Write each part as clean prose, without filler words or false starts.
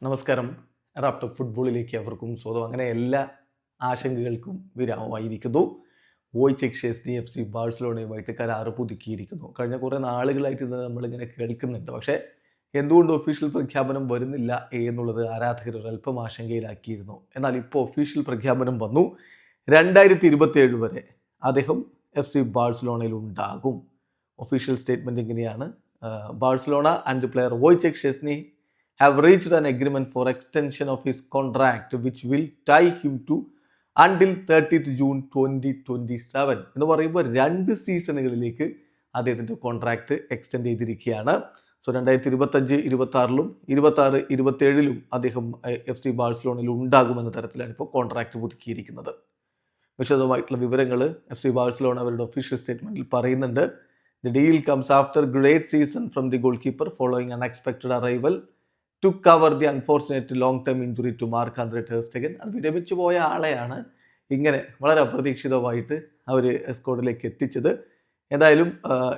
നമസ്കാരം. റാഫ്റ്റർ ഫുട്ബോളിലേക്ക് അവർക്കും സ്വാഗതം. അങ്ങനെ എല്ലാ ആശങ്കകൾക്കും വിരാമമായിരിക്കുന്നു. വോയ്റ്റെക് ഷെസ്നി എഫ് സി ബാഴ്സലോണയുമായിട്ട് കരാറ് പുതുക്കിയിരിക്കുന്നു. കഴിഞ്ഞ കുറേ നാളുകളായിട്ട് ഇത് നമ്മളിങ്ങനെ കേൾക്കുന്നുണ്ട്. പക്ഷേ എന്തുകൊണ്ട് ഒഫീഷ്യൽ പ്രഖ്യാപനം വരുന്നില്ല എന്നുള്ളത് ആരാധകർ ഒരല്പം ആശങ്കയിലാക്കിയിരുന്നു. എന്നാൽ ഇപ്പോൾ ഒഫീഷ്യൽ പ്രഖ്യാപനം വന്നു. 2027 വരെ അദ്ദേഹം എഫ് സി ബാഴ്സലോണയിൽ ഉണ്ടാകും. ഒഫീഷ്യൽ സ്റ്റേറ്റ്മെൻറ്റ് ഇങ്ങനെയാണ്: ബാഴ്സലോണ ആൻഡ് പ്ലെയർ വോയ്റ്റെക് Szczesny have reached an agreement for extension of his contract which will tie him to until 30th June 2027 എന്ന് പറയുമ്പോൾ 2 സീസണുകളിലേക്ക് അദ്ദേഹത്തിൻ്റെ കോൺട്രാക്റ്റ് എക്സ്റ്റെൻഡ് ചെയ്തിരിക്കുകയാണ്. സോ 2025-26 26-27 അദ്ദേഹം എഫ് സി ബാഴ്സലോണയിൽ ഉണ്ടാകുമെന്ന തരത്തിലാണ് ഇപ്പോൾ കോൺട്രാക്റ്റ് പുതുക്കിയിരിക്കുന്നത്. വിശദമായിട്ടുള്ള വിവരങ്ങൾ എഫ് സി ബാഴ്സലോണ അവരുടെ ഒഫീഷ്യൽ സ്റ്റേറ്റ്മെൻറ്റിൽ പറയുന്നുണ്ട്. The deal comes after great season from the goalkeeper following unexpected arrival to cover the unfortunate long-term injury to Marc-Andre ter Stegen. അത് വിരമിച്ചു പോയ ആളെയാണ് ഇങ്ങനെ വളരെ അപ്രതീക്ഷിതമായിട്ട് അവർ സ്ക്വാഡിലേക്ക് എത്തിച്ചത്. എന്തായാലും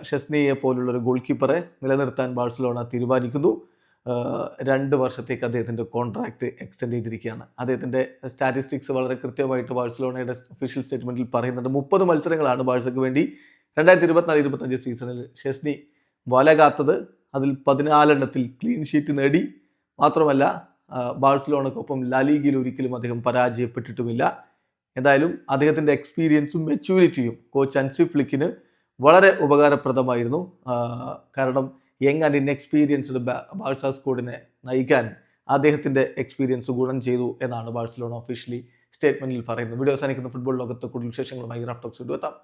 ഷെസ്നിയെ പോലുള്ളൊരു ഗോൾ കീപ്പറെ നിലനിർത്താൻ ബാഴ്സലോണ തീരുമാനിക്കുന്നു. 2 വർഷത്തേക്ക് അദ്ദേഹത്തിൻ്റെ കോൺട്രാക്റ്റ് എക്സ്റ്റെൻഡ് ചെയ്തിരിക്കുകയാണ്. അദ്ദേഹത്തിൻ്റെ സ്റ്റാറ്റിസ്റ്റിക്സ് വളരെ കൃത്യമായിട്ട് ബാഴ്സലോണയുടെ ഒഫീഷ്യൽ സ്റ്റേറ്റ്മെൻറ്റിൽ പറയുന്നുണ്ട്. 30 മത്സരങ്ങളാണ് ബാഴ്സയ്ക്ക് വേണ്ടി 2024-25 സീസണിൽ ഷെസ്നി വല കാത്തത്. അതിൽ 14 എണ്ണത്തിൽ ക്ലീൻ ഷീറ്റ് നേടി. മാത്രമല്ല ബാഴ്സലോണക്കൊപ്പം ലാലീഗയിൽ ഒരിക്കലും അദ്ദേഹം പരാജയപ്പെട്ടിട്ടുമില്ല. എന്തായാലും അദ്ദേഹത്തിൻ്റെ എക്സ്പീരിയൻസും മെച്യൂരിറ്റിയും കോച്ച് ഹൻസി ഫ്ലിക്കിന് വളരെ ഉപകാരപ്രദമായിരുന്നു. കാരണം യങ് ആൻഡ് ഇൻഎക്സ്പീരിയൻസ്ഡ് ബാഴ്സ സ്ക്വാഡിനെ നയിക്കാൻ അദ്ദേഹത്തിൻ്റെ എക്സ്പീരിയൻസ് ഗുണം ചെയ്തു എന്നാണ് ബാഴ്സലോണ ഒഫീഷ്യലി സ്റ്റേറ്റ്മെൻറ്റിൽ പറയുന്നത്. വീഡിയോ അവസാനിക്കുന്ന ഫുട്ബോൾ ലോകത്ത് കൂടുതൽ വിശേഷങ്ങളുമായി റാഫ് ടോക്സ് എത്താം.